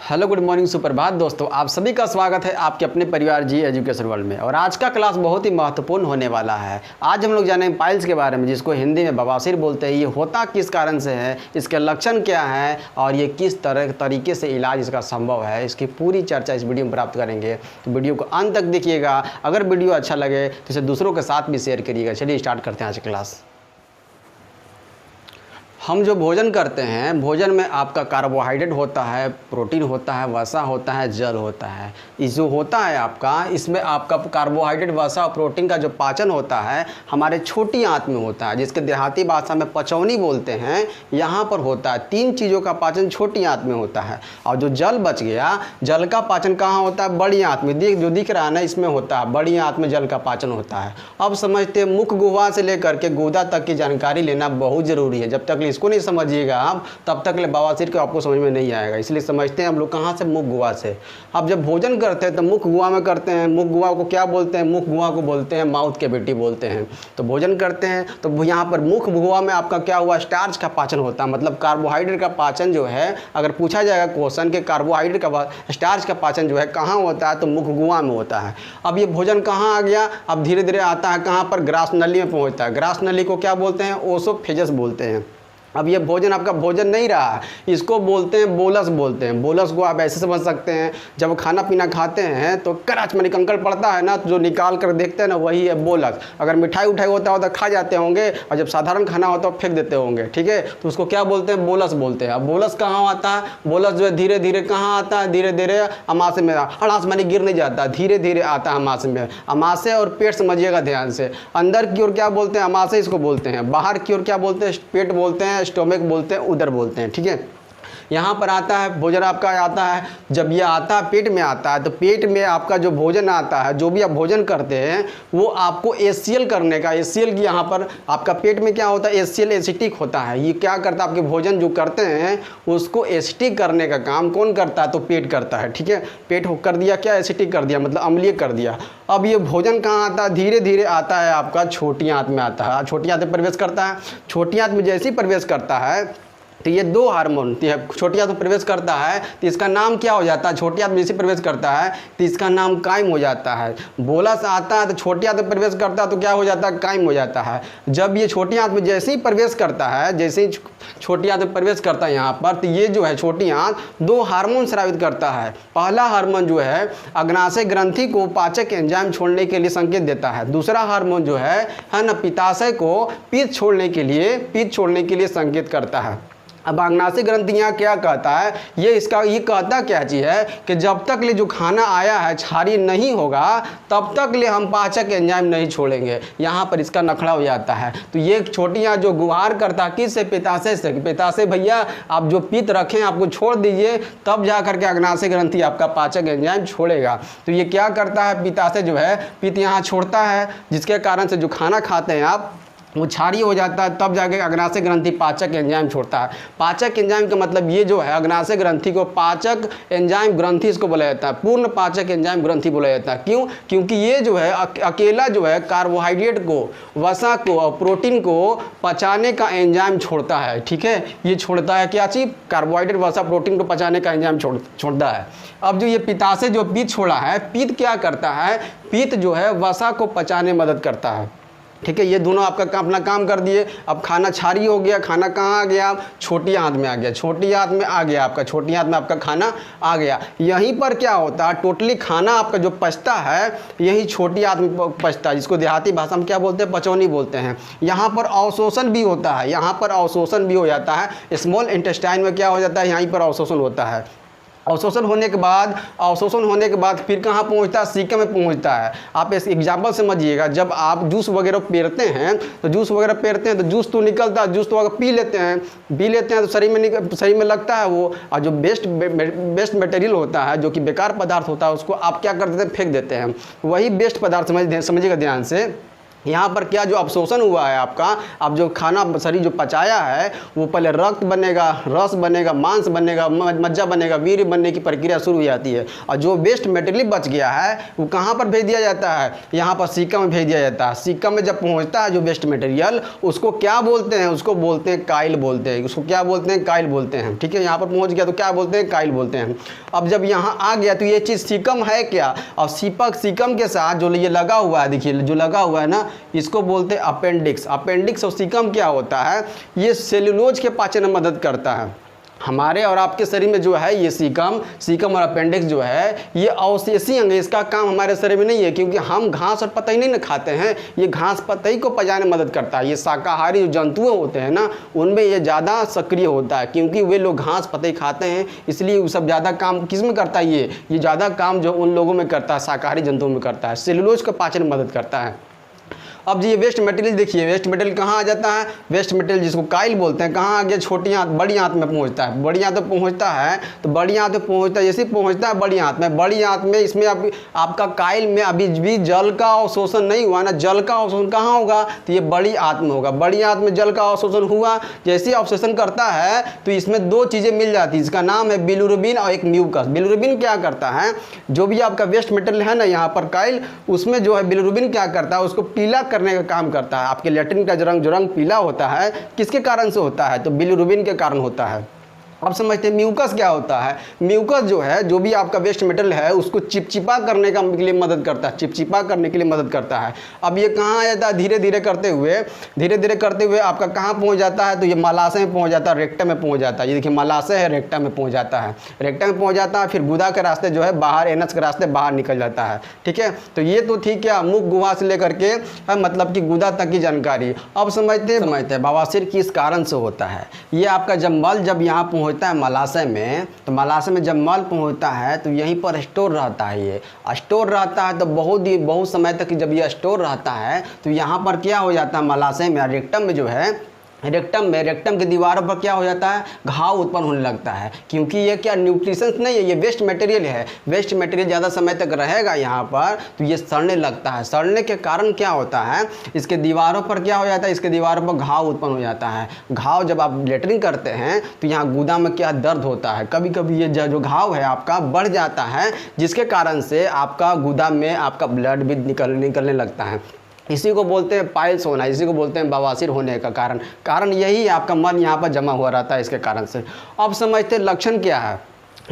Hello good morning सुप्रभात दोस्तों, आप सभी का स्वागत है आपके अपने परिवार जी एजुकेशन वर्ल्ड में। और आज का क्लास बहुत ही महत्वपूर्ण होने वाला है। आज हम लोग जानेंगे पाइल्स के बारे में, जिसको हिंदी में बवासीर बोलते हैं। ये होता किस कारण से है, इसके लक्षण क्या हैं और ये किस तरीके से इलाज इसका संभव है, इसकी पूरी चर्चा इस वीडियो में प्राप्त करेंगे। तो वीडियो को अंत तक देखिएगा। अगर वीडियो अच्छा लगे तो इसे दूसरों के साथ भी शेयर करिएगा। चलिए स्टार्ट करते हैं आज क्लास। हम जो भोजन करते हैं, भोजन में आपका कार्बोहाइड्रेट होता है, प्रोटीन होता है, वसा होता है, जल होता है। इस जो होता है आपका, इसमें आपका कार्बोहाइड्रेट, वसा और प्रोटीन का जो पाचन होता है हमारे छोटी आंत में होता है, जिसके देहाती भाषा में पचौनी बोलते हैं। यहाँ पर होता है तीन चीज़ों का पाचन छोटी आंत में होता है। और जो जल बच गया, जल का पाचन कहाँ होता है? बड़ी आंत में। जो दिख रहा है ना, इसमें होता है, बड़ी आंत में जल का पाचन होता है। अब समझते हैं, मुख गुहा से लेकर के गुदा तक की जानकारी लेना बहुत ज़रूरी है। जब तक इसको नहीं समझिएगा आप, तब तक ले बवासीर को आपको समझ में नहीं आएगा। इसलिए समझते हैं हम लोग कहाँ से? मुख गुहा से। अब जब भोजन करते हैं तो मुख गुहा में करते हैं। मुख गुहा को क्या बोलते हैं? मुख गुहा को बोलते हैं माउथ कैविटी बोलते हैं। तो भोजन करते हैं तो यहाँ पर मुख गुहा में आपका क्या हुआ? स्टार्च का पाचन होता है, मतलब कार्बोहाइड्रेट का पाचन जो है, अगर पूछा जाएगा क्वेश्चन के कार्बोहाइड्रेट का स्टार्च का पाचन जो है कहाँ होता है, तो मुख गुहा में होता है। अब ये भोजन कहाँ आ गया? अब धीरे धीरे आता है कहाँ पर? ग्रास नली में पहुँचता है। ग्रास नली को क्या बोलते हैं? ओसोफेजस बोलते हैं। अब ये भोजन आपका भोजन नहीं रहा, इसको बोलते हैं बोलस बोलते हैं। बोलस को आप ऐसे समझ सकते हैं, जब खाना पीना खाते हैं तो कराच में कंकड़ पड़ता है ना, तो जो निकाल कर देखते हैं ना, वही है बोलस। अगर मिठाई उठाई होता तो खा जाते होंगे, और जब साधारण खाना होता है फेंक देते होंगे, ठीक है, तो उसको क्या बोलते हैं? बोलस बोलते हैं। अब बोलस कहाँ आता है? बोलस जो है धीरे धीरे कहाँ आता है? धीरे धीरे अमाशय में, अड़ास मानी गिर नहीं जाता, धीरे धीरे आता है अमाशय में। अमाशय और पेट समझिएगा ध्यान से। अंदर की ओर क्या बोलते हैं? अमाशय इसको बोलते हैं। बाहर की ओर क्या बोलते हैं? पेट बोलते हैं, स्टोमक बोलते हैं, उदर बोलते हैं, ठीक है। यहाँ पर आता है भोजन आपका आता है, जब ये आता है पेट में आता है, तो पेट में आपका जो भोजन आता है, जो भी आप भोजन करते हैं, वो आपको एचसीएल करने का, एचसीएल की यहाँ पर आपका पेट में क्या होता है? एचसीएल एसिटिक होता है। ये क्या करता है? आपके भोजन जो करते हैं उसको एसिटिक करने का काम कौन करता है? तो पेट करता है, ठीक है। पेट कर दिया क्या? एसिटिक कर दिया, मतलब अम्लीय कर दिया। अब ये भोजन कहाँ आता है? धीरे धीरे आता है आपका छोटी आंत में आता है। छोटी आंत में प्रवेश करता है। छोटी आंत में जैसे ही प्रवेश करता है तो ये दो हार्मोन छोटी आंत में प्रवेश करता है, तो इसका नाम क्या हो जाता है? छोटी आंत में जैसे प्रवेश करता है तो इसका नाम काइम हो जाता है। बोलस आता है तो छोटी आंत में प्रवेश करता है तो क्या हो जाता है? काइम हो जाता है। जब ये छोटी आंत में जैसे ही प्रवेश करता है, जैसे ही छोटी आंत में प्रवेश करता है यहाँ पर, तो ये जो है छोटी आंत दो हार्मोन स्रावित करता है। पहला हार्मोन जो है अग्नाशय ग्रंथि को पाचक एंजाइम छोड़ने के लिए संकेत देता है। दूसरा हार्मोन जो है ना, पित्ताशय को पित्त छोड़ने के लिए संकेत करता है। अब अग्नाशय ग्रंथि यहाँ क्या कहता है? ये कहता क्या चीज़ है कि जब तक ले जो खाना आया है क्षारीय नहीं होगा, तब तक ले हम पाचक एंजाइम नहीं छोड़ेंगे। यहाँ पर इसका नखड़ा हो जाता है। तो ये छोटी आंत जो गुहार करता है किससे? पित्ताशय से। पित्ताशय भैया आप जो पित्त रखें आपको छोड़ दीजिए, तब जा करके अग्नाशय ग्रंथि आपका पाचक एंजाइम छोड़ेगा। तो ये क्या करता है? पित्ताशय जो है पित्त यहाँ छोड़ता है, जिसके कारण से जो खाना खाते हैं आप वो क्षारीय हो जाता है, तब जाके अग्नाशय ग्रंथि पाचक एंजाइम छोड़ता है। पाचक एंजाइम का मतलब ये जो है, अग्नाशय ग्रंथि को पाचक एंजाइम ग्रंथि इसको बोला जाता है, पूर्ण पाचक एंजाइम ग्रंथि बोला जाता है। क्यों? क्योंकि ये जो है अकेला जो है कार्बोहाइड्रेट को, वसा को और प्रोटीन को पचाने का एंजाइम छोड़ता है, ठीक है। ये छोड़ता है क्या चीज़? कार्बोहाइड्रेट, वसा, प्रोटीन को पचाने का एंजाइम छोड़ता है। अब जो ये पित्ताशय जो पित्त छोड़ा है, पित्त क्या करता है? पित्त जो है वसा को पचाने में मदद करता है, ठीक है। ये दोनों आपका अपना काम कर दिए। अब खाना क्षारीय हो गया, खाना कहाँ आ गया? छोटी आंत में आ गया, छोटी आंत में आ गया आपका, छोटी आंत में आपका खाना आ गया। यहीं पर क्या होता है? टोटली खाना आपका जो पचता है यही छोटी आंत में पचता है, जिसको देहाती भाषा में क्या बोलते हैं? पचौनी बोलते हैं। यहाँ पर अवशोषण भी होता है, यहाँ पर अवशोषण भी हो जाता है। स्मॉल इंटेस्टाइन में क्या हो जाता है? यहीं पर अवशोषण होता है। अवशोषण होने के बाद फिर कहाँ पहुँचता है? सीकम में पहुँचता है। आप इस एग्जाम्पल समझिएगा, जब आप जूस वगैरह पेरते हैं तो जूस तो निकलता है, जूस तो अगर पी लेते हैं तो शरीर में लगता है वो, और जो बेस्ट मटेरियल होता है, जो कि बेकार पदार्थ होता है, उसको आप क्या कर देते हैं? फेंक देते हैं। वही बेस्ट पदार्थ समझिएगा ध्यान से, यहाँ पर क्या जो अवशोषण हुआ है आपका, अब जो खाना शरीर जो पचाया है वो पहले रक्त बनेगा, रस बनेगा, मांस बनेगा, मज्जा बनेगा, वीर्य बनने की प्रक्रिया शुरू हो जाती है। और जो वेस्ट मटेरियल बच गया है वो कहाँ पर भेज दिया जाता है, यहाँ पर सिक्का में भेज दिया जाता है। सिक्का में जब पहुँचता है जो वेस्ट मटेरियल, उसको क्या बोलते हैं, उसको बोलते हैं काइल बोलते हैं। उसको क्या बोलते हैं, काइल बोलते हैं। ठीक है, यहाँ पर पहुँच गया तो क्या बोलते हैं, काइल बोलते हैं। अब जब यहाँ आ गया तो ये चीज़ सिकम है क्या, और सिकम के साथ जो ये लगा हुआ है, देखिए जो लगा हुआ है ना, इसको बोलते हैं अपेंडिक्स। अपेंडिक्स और सीकम क्या होता है, ये सेल्यूलोज के पाचन में मदद करता है। हमारे और आपके शरीर में जो है ये सीकम और अपेंडिक्स जो है ये अवशेषी अंग है। इसका काम हमारे शरीर में नहीं है, क्योंकि हम घास और पतई नहीं ना खाते हैं, ये घास पतई को पचाने में मदद करता है। ये शाकाहारी जो जंतु होते हैं ना, उनमें ये ज़्यादा सक्रिय होता है, क्योंकि वे लोग घास पतई खाते हैं, इसलिए वो सब ज़्यादा काम किस में करता है, ये ज़्यादा काम जो उन लोगों में करता है, शाकाहारी जंतुओं में करता है। सेल्यूलोज का पाचन में मदद करता है। अब ये वेस्ट मटेरियल देखिए, वेस्ट मटेरियल कहाँ आ जाता है, वेस्ट मटेरियल जिसको काइल बोलते हैं, कहाँ आ गया, छोटी आंत बड़ी आंत में पहुँचता है। बड़ी आंत में पहुँचता है तो बड़ी आंत में पहुँचता है, जैसे पहुँचता है बड़ी आंत में, बड़ी आंत में इसमें आपका काइल में अभी भी जल का अवशोषण नहीं हुआ ना। जल का अवशोषण कहाँ होगा, तो ये बड़ी आंत में होगा। बड़ी आंत में जल का अवशोषण हुआ, जैसे अवशोषण करता है तो इसमें दो चीज़ें मिल जाती है, इसका नाम है बिलिरुबिन और एक म्यूकस। बिलिरुबिन क्या करता है, जो भी आपका वेस्ट मटेरियल है ना यहाँ पर काइल, उसमें जो है बिलिरुबिन क्या करता है, उसको पीला करने का काम करता है। आपके लैट्रिन का जो रंग पीला होता है, किसके कारण से होता है, तो बिलिरुबिन के कारण होता है। अब समझते हैं म्यूकस क्या होता है। म्यूकस जो है, जो भी आपका वेस्ट मटेरियल है उसको चिपचिपा करने के लिए मदद करता है, चिपचिपा करने के लिए मदद करता है। अब ये कहाँ आ जाता है, धीरे धीरे करते हुए आपका कहाँ पहुँच जाता है, तो ये मलाशय में पहुँच जाता है, रेक्टम में पहुँच जाता है। ये देखिए मलाशय है, रेक्टम में पहुँच जाता है, रेक्टम में पहुँच जाता है, फिर गुदा के रास्ते जो है बाहर, एनस के रास्ते बाहर निकल जाता है। ठीक है, तो ये तो ठीक है, मुख गुहा से लेकर के मतलब कि गुदा तक की जानकारी। अब समझते हैं बवासीर किस कारण से होता है। ये आपका जब मल जब यहाँ पहुँचता है मलाशय में, तो मलाशय में जब मल पहुंचता है तो यहीं पर स्टोर रहता है। ये स्टोर रहता है तो बहुत समय तक जब ये स्टोर रहता है तो यहाँ पर क्या हो जाता है, मलाशय में रेक्टम में जो है, रेक्टम की दीवारों पर क्या हो जाता है, घाव उत्पन्न होने लगता है। क्योंकि ये क्या न्यूट्रिशंस नहीं है, ये वेस्ट मटेरियल है। वेस्ट मटेरियल ज़्यादा समय तक रहेगा यहाँ पर तो ये सड़ने लगता है। सड़ने के कारण क्या होता है, इसके दीवारों पर क्या हो जाता है, इसके दीवारों पर घाव उत्पन्न हो जाता है। घाव जब आप लेटरिन करते हैं तो यहाँ गुदा में क्या दर्द होता है, कभी कभी ये जो घाव है आपका बढ़ जाता है, जिसके कारण से आपका गुदा में आपका ब्लड भी निकलने लगता है। इसी को बोलते हैं पाइल्स होना, इसी को बोलते हैं बवासीर होने का कारण यही है, आपका मल यहाँ पर जमा हुआ रहता है इसके कारण से। अब समझते हैं लक्षण क्या है,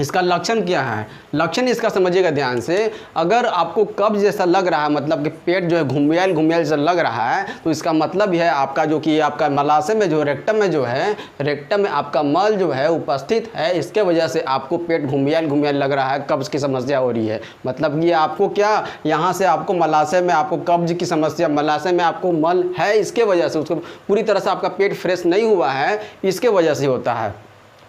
इसका लक्षण क्या है। लक्षण इसका समझिएगा ध्यान से। अगर आपको कब्ज जैसा लग रहा है, मतलब कि पेट जो है घुमियाल से लग रहा है, तो इसका मतलब यह है आपका जो कि आपका मलाशय में जो रेक्टम में जो है, रेक्टम में आपका मल जो है उपस्थित है, इसके वजह से आपको पेट घुमियाल लग रहा है, कब्ज की समस्या हो रही है। मतलब ये आपको क्या, यहाँ से आपको मलाशय में आपको कब्ज की समस्या, मलाशय में आपको मल है, इसके वजह से उसको पूरी तरह से आपका पेट फ्रेश नहीं हुआ है, इसके वजह से होता है,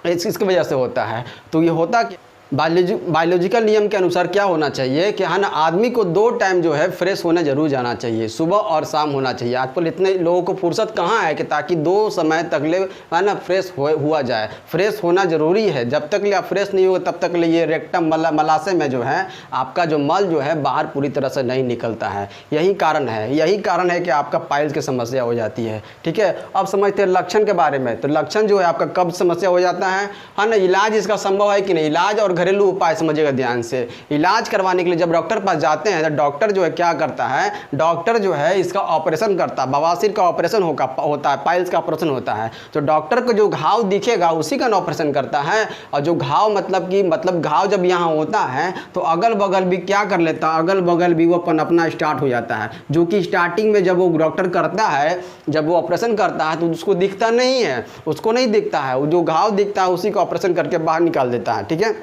इसकी वजह से होता है। तो ये होता कि बायोलॉजिकल नियम के अनुसार क्या होना चाहिए कि हाँ ना, आदमी को 2 टाइम जो है फ्रेश होने जरूर जाना चाहिए, सुबह और शाम होना चाहिए। आजकल इतने लोगों को फुर्सत कहाँ है कि ताकि 2 समय तक ले है ना फ्रेश हुआ जाए। फ्रेश होना ज़रूरी है, जब तक ले आप फ्रेश नहीं होगा तब तक ले ये रेक्टम मलाशय में जो है आपका जो मल जो है बाहर पूरी तरह से नहीं निकलता है। यही कारण है कि आपका पाइल्स की समस्या हो जाती है। ठीक है, अब समझते हैं लक्षण के बारे में। तो लक्षण जो है आपका कब्ज समस्या हो जाता है ना। इलाज इसका संभव है कि नहीं, इलाज और घरेलू उपाय समझिएगा ध्यान से। इलाज करवाने के लिए जब डॉक्टर पास जाते हैं तो डॉक्टर जो है क्या करता है, डॉक्टर जो है इसका ऑपरेशन करता है। बवासीर का ऑपरेशन होता है, पाइल्स का ऑपरेशन होता है। तो डॉक्टर को जो घाव दिखेगा उसी का ऑपरेशन करता है। और जो घाव मतलब घाव जब यहाँ होता है तो अगल बगल भी क्या कर लेता है, अगल बगल भी वो अपना स्टार्ट हो जाता है। जो कि स्टार्टिंग में जब वो डॉक्टर करता है, जब वो ऑपरेशन करता है तो उसको दिखता नहीं है, उसको नहीं दिखता है। वो जो घाव दिखता है उसी का ऑपरेशन करके बाहर निकाल देता है। ठीक है,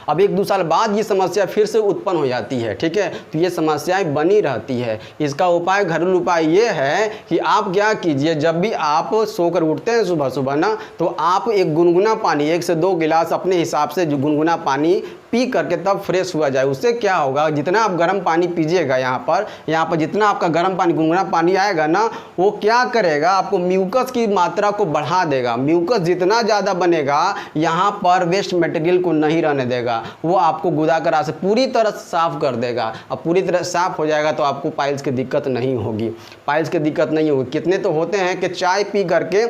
अब 1-2 साल बाद ये समस्या फिर से उत्पन्न हो जाती है। ठीक है, तो ये समस्याएं बनी रहती है। इसका उपाय, घरेलू उपाय ये है कि आप क्या कीजिए, जब भी आप सोकर उठते हैं सुबह ना, तो आप एक गुनगुना पानी, 1 से 2 गिलास अपने हिसाब से जो गुनगुना पानी पी करके तब फ्रेश हुआ जाए। उससे क्या होगा, जितना आप गर्म पानी पीजिएगा यहाँ पर जितना आपका गर्म पानी, गुनगुना पानी आएगा ना, वो क्या करेगा, आपको म्यूकस की मात्रा को बढ़ा देगा। म्यूकस जितना ज़्यादा बनेगा यहाँ पर वेस्ट मटेरियल को नहीं रहने देगा, वो आपको गुदाकरा से पूरी तरह साफ़ कर देगा। अब पूरी तरह साफ़ हो जाएगा तो आपको पाइल्स की दिक्कत नहीं होगी, पाइल्स की दिक्कत नहीं होगी। कितने तो होते हैं कि चाय पी करके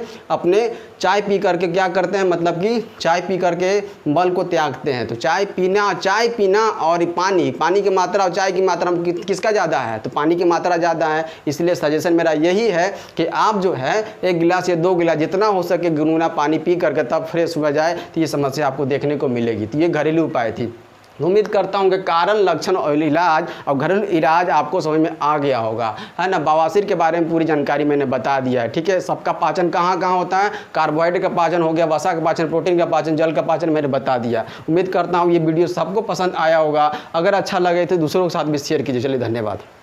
क्या करते हैं, मतलब कि चाय पी करके मल को त्यागते हैं। तो चाय पीना और पानी की मात्रा और चाय की मात्रा में किसका ज़्यादा है, तो पानी की मात्रा ज़्यादा है। इसलिए सजेशन मेरा यही है कि आप जो है 1 गिलास या 2 गिलास जितना हो सके गुनगुना पानी पी करके तब फ्रेश हो जाए, तो ये समस्या आपको देखने को मिलेगी। तो ये घरेलू उपाय थी। उम्मीद करता हूँ कि कारण, लक्षण और इलाज और घरेलू इलाज आपको समझ में आ गया होगा, है ना। बवासीर के बारे में पूरी जानकारी मैंने बता दिया है, ठीक है। सबका पाचन कहाँ कहाँ होता है, कार्बोहाइड्रेट का पाचन हो गया, वसा का पाचन, प्रोटीन का पाचन, जल का पाचन मैंने बता दिया। उम्मीद करता हूँ ये वीडियो सबको पसंद आया होगा। अगर अच्छा लगे तो दूसरों के साथ भी शेयर कीजिए। चलिए, धन्यवाद।